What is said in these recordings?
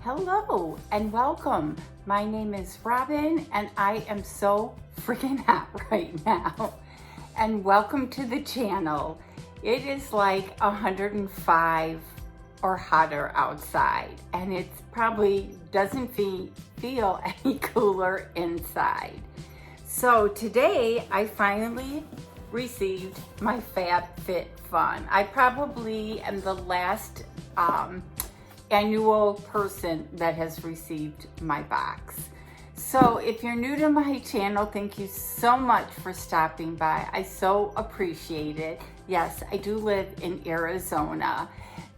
Hello and welcome. My name is Robin and I am so freaking hot right now. And welcome to the channel. It is like 105 or hotter outside and it probably doesn't feel any cooler inside. So today I finally received my Fab Fit Fun. I probably am the last annual person that has received my box. So if you're new to my channel, thank you so much for stopping by. I so appreciate it. Yes, I do live in Arizona.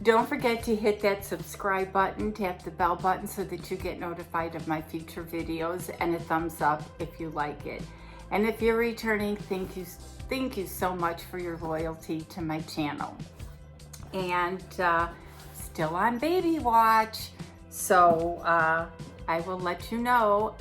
Don't forget to hit that subscribe button, tap the bell button so that you get notified of my future videos, and a thumbs up if you like it. And if you're returning, thank you so much for your loyalty to my channel. And still on baby watch, so I will let you know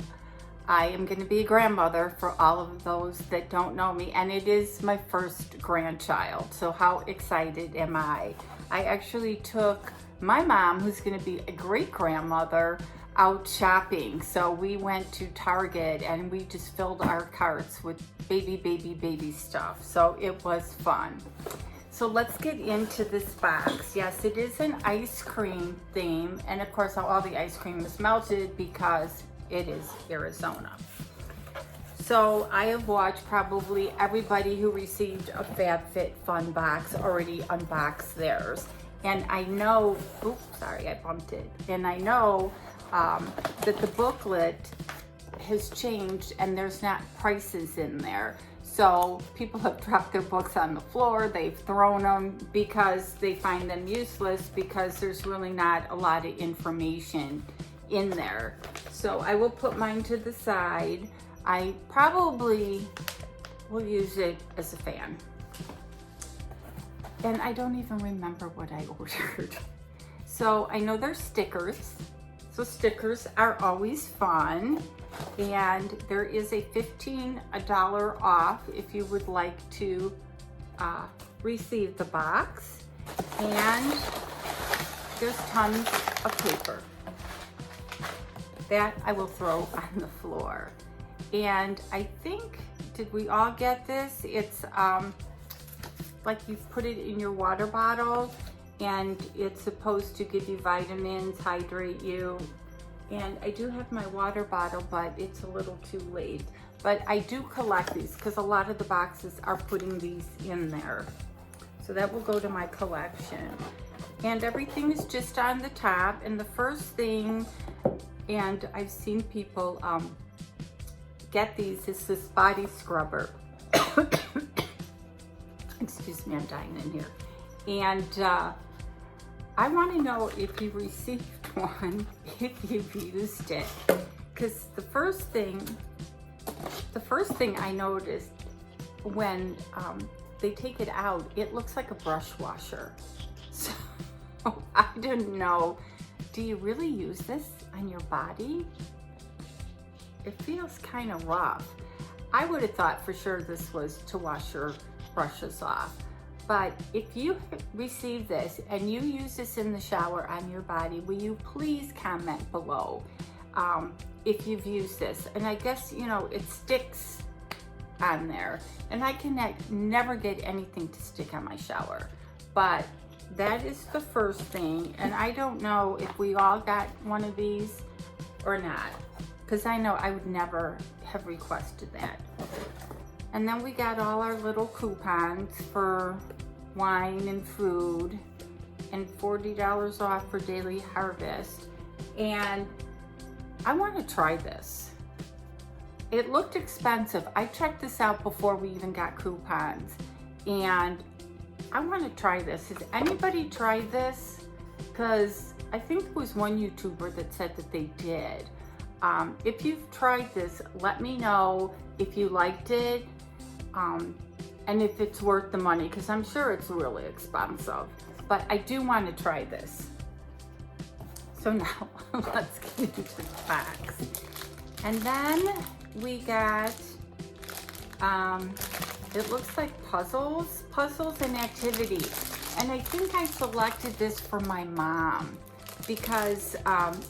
I am going to be a grandmother for all of those that don't know me, and it is my first grandchild, so how excited am I. I actually took my mom, who's going to be a great grandmother, out shopping. So we went to Target and we just filled our carts with baby stuff, so it was fun. So let's get into this box. Yes, it is an ice cream theme, and of course all the ice cream is melted because it is Arizona. So I have watched probably everybody who received a Fab Fit Fun box already unbox theirs. And I know, oops, sorry, I bumped it. And I know that the booklet has changed and there's not prices in there. So people have dropped their books on the floor, they've thrown them because they find them useless because there's really not a lot of information in there. So I will put mine to the side. I probably will use it as a fan. And I don't even remember what I ordered. So I know there's stickers. So stickers are always fun. And there is a $15 off if you would like to receive the box. And there's tons of paper that I will throw on the floor. And I think, did we all get this? It's like you put it in your water bottle and it's supposed to give you vitamins, hydrate you. And I do have my water bottle, but it's a little too late. But I do collect these because a lot of the boxes are putting these in there. So that will go to my collection. And everything is just on the top. And the first thing, and I've seen people get these, is this body scrubber. Excuse me, I'm dying in here. And I want to know if you received one, if you've used it, because the first thing I noticed when they take it out, it looks like a brush washer. So I didn't know, do you really use this on your body? It feels kind of rough. I would have thought for sure this was to wash your brushes off. But if you receive this and you use this in the shower on your body, will you please comment below if you've used this? And I guess, you know, it sticks on there. And I can never get anything to stick on my shower. But that is the first thing. And I don't know if we all got one of these or not, because I know I would never have requested that. And then we got all our little coupons for wine and food, and $40 off for Daily Harvest. And I want to try this. It looked expensive. I checked this out before we even got coupons, and I want to try this. Has anybody tried this? Because I think it was one YouTuber that said that they did. If you've tried this, let me know if you liked it. And if it's worth the money, because I'm sure it's really expensive, but I do want to try this. So now let's get into the box. And then we got, it looks like puzzles and activities. And I think I selected this for my mom because,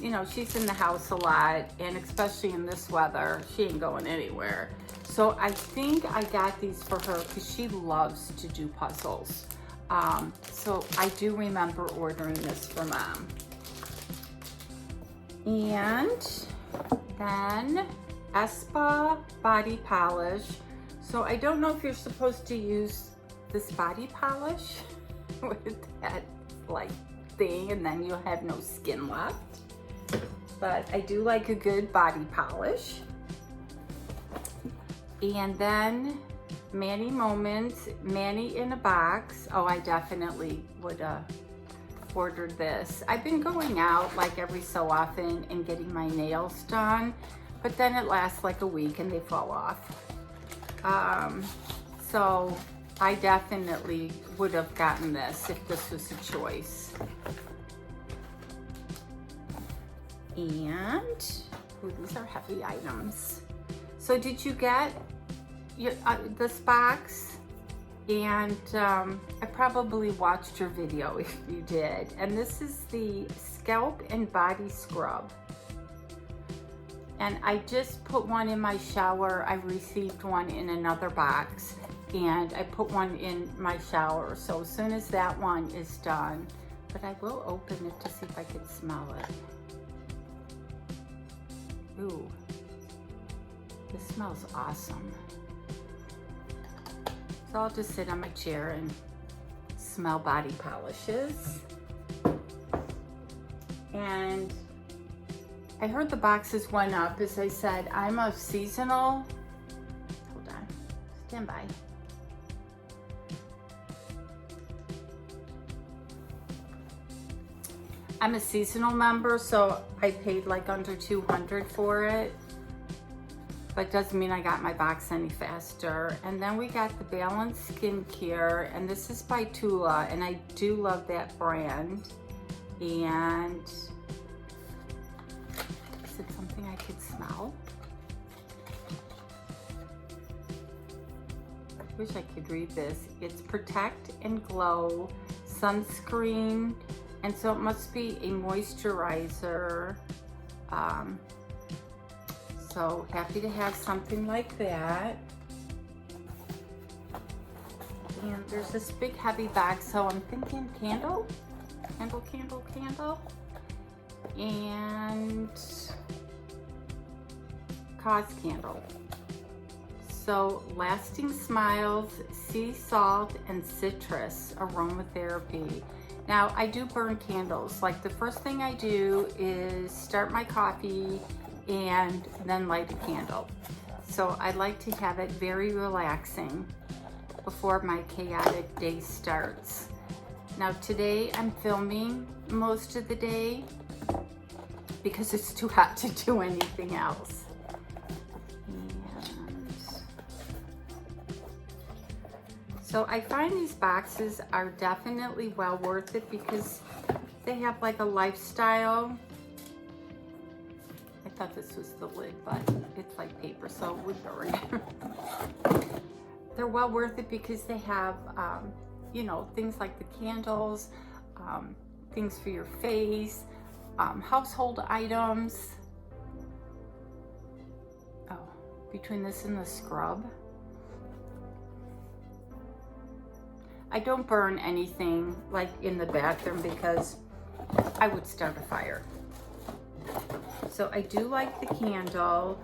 you know, she's in the house a lot, and especially in this weather, she ain't going anywhere. So I think I got these for her because she loves to do puzzles. So I do remember ordering this for Mom. And then Espa body polish. So I don't know if you're supposed to use this body polish with that like thing and then you'll have no skin left. But I do like a good body polish. And then Manny Moments, Manny in a Box. Oh, I definitely would ordered this. I've been going out like every so often and getting my nails done, but then it lasts like a week and they fall off. So I definitely would have gotten this if this was a choice. And, ooh, these are heavy items. So did you get this box? And I probably watched your video if you did. And this is the Scalp and Body Scrub. And I just put one in my shower. I received one in another box. And I put one in my shower. So as soon as that one is done, but I will open it to see if I can smell it. Ooh, this smells awesome. So I'll just sit on my chair and smell body polishes. And I heard the boxes went up. As I said, I'm a seasonal, hold on, stand by. I'm a seasonal member, so I paid like under $200 for it. But doesn't mean I got my box any faster. And then we got the Balance Skincare, and this is by Tula, and I do love that brand. And is it something I could smell? I wish I could read this. It's Protect and Glow Sunscreen, and so it must be a moisturizer. So happy to have something like that. And there's this big heavy box, so I'm thinking candle. And cause candle. So Lasting Smiles, Sea Salt and Citrus Aromatherapy. Now I do burn candles. Like the first thing I do is start my coffee and then light a candle. So I like to have it very relaxing before my chaotic day starts. Now today I'm filming most of the day because it's too hot to do anything else. And so I find these boxes are definitely well worth it because they have like a lifestyle. I thought this was the lid, but it's like paper, so it would burn. They're well worth it because they have, you know, things like the candles, things for your face, household items. Oh, between this and the scrub. I don't burn anything like in the bathroom because I would start a fire. So I do like the candle.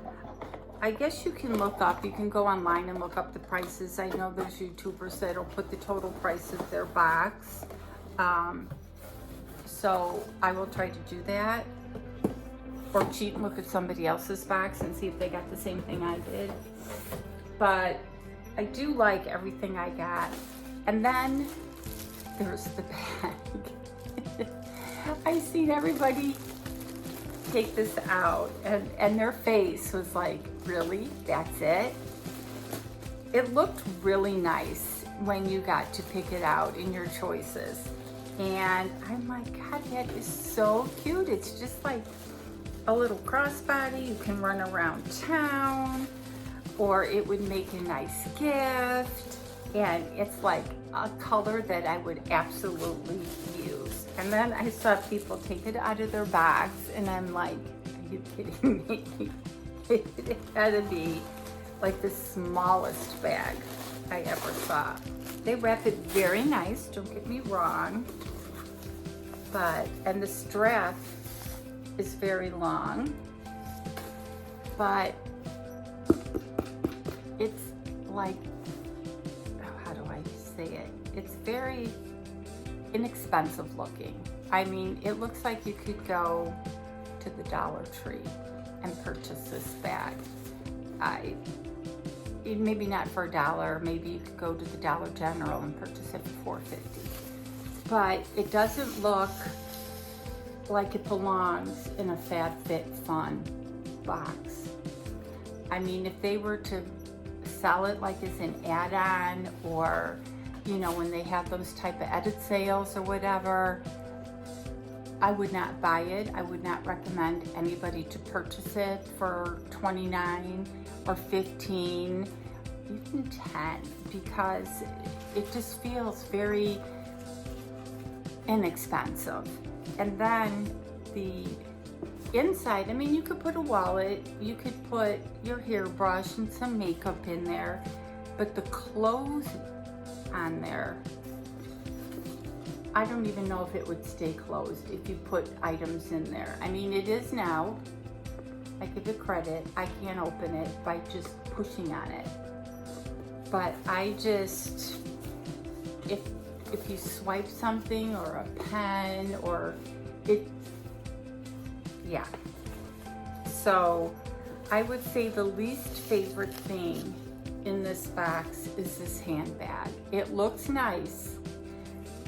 I guess you can look up, you can go online and look up the prices. I know there's YouTubers that'll put the total price of their box. So I will try to do that. Or cheat and look at somebody else's box and see if they got the same thing I did. But I do like everything I got. And then there's the bag. I've seen everybody take this out and their face was like, really? That's it? It looked really nice when you got to pick it out in your choices. And I'm like, God, that is so cute. It's just like a little crossbody. You can run around town, or it would make a nice gift. And it's like a color that I would absolutely use. And then I saw people take it out of their bags, and I'm like, are you kidding me? It had to be like the smallest bag I ever saw. They wrap it very nice, don't get me wrong. And the strap is very long, but it's like, how do I say it? It's very inexpensive looking. I mean, it looks like you could go to the Dollar Tree and purchase this bag. Maybe not for $1, maybe you could go to the Dollar General and purchase it for $4.50. But it doesn't look like it belongs in a Fab Fit Fun box. I mean, if they were to sell it like as an add-on, or you know, when they have those type of edit sales or whatever, I would not buy it. I would not recommend anybody to purchase it for $29 or $15, even $10, because it just feels very inexpensive. And then the inside, I mean, you could put a wallet, you could put your hairbrush and some makeup in there, but the clothes on there, I don't even know if it would stay closed if you put items in there. I mean, it is now. I give it credit. I can't open it by just pushing on it. But I just, if you swipe something or a pen or it, yeah. So I would say the least favorite thing in this box is this handbag. It looks nice,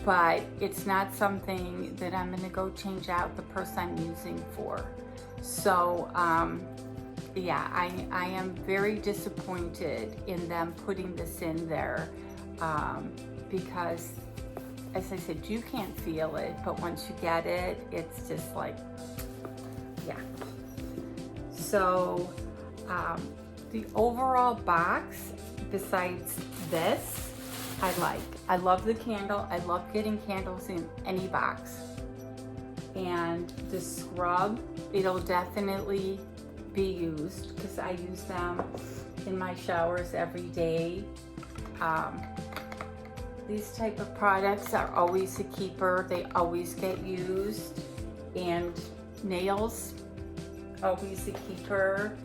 but it's not something that I'm gonna go change out the purse I'm using for. So yeah, I am very disappointed in them putting this in there, because as I said, you can't feel it, but once you get it, it's just like, yeah. So the overall box, besides this, I like. I love the candle. I love getting candles in any box. And the scrub, it'll definitely be used because I use them in my showers every day. These type of products are always a keeper. They always get used. And nails, always a keeper.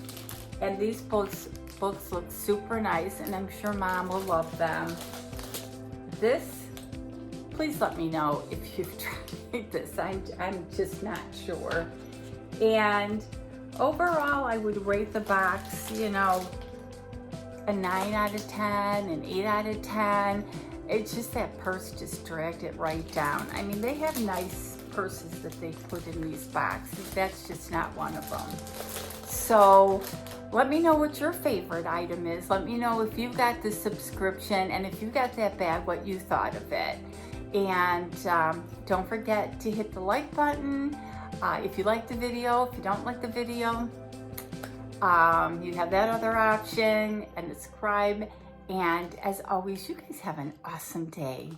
And these books look super nice, and I'm sure Mom will love them. This, please let me know if you've tried this. I'm just not sure. And overall, I would rate the box, you know, a 9 out of 10, an 8 out of 10. It's just that purse just dragged it right down. I mean, they have nice purses that they put in these boxes. That's just not one of them. So let me know what your favorite item is. Let me know if you've got the subscription and if you got that bag, what you thought of it. And don't forget to hit the like button. If you like the video, if you don't like the video, you have that other option, and subscribe. And as always, you guys have an awesome day.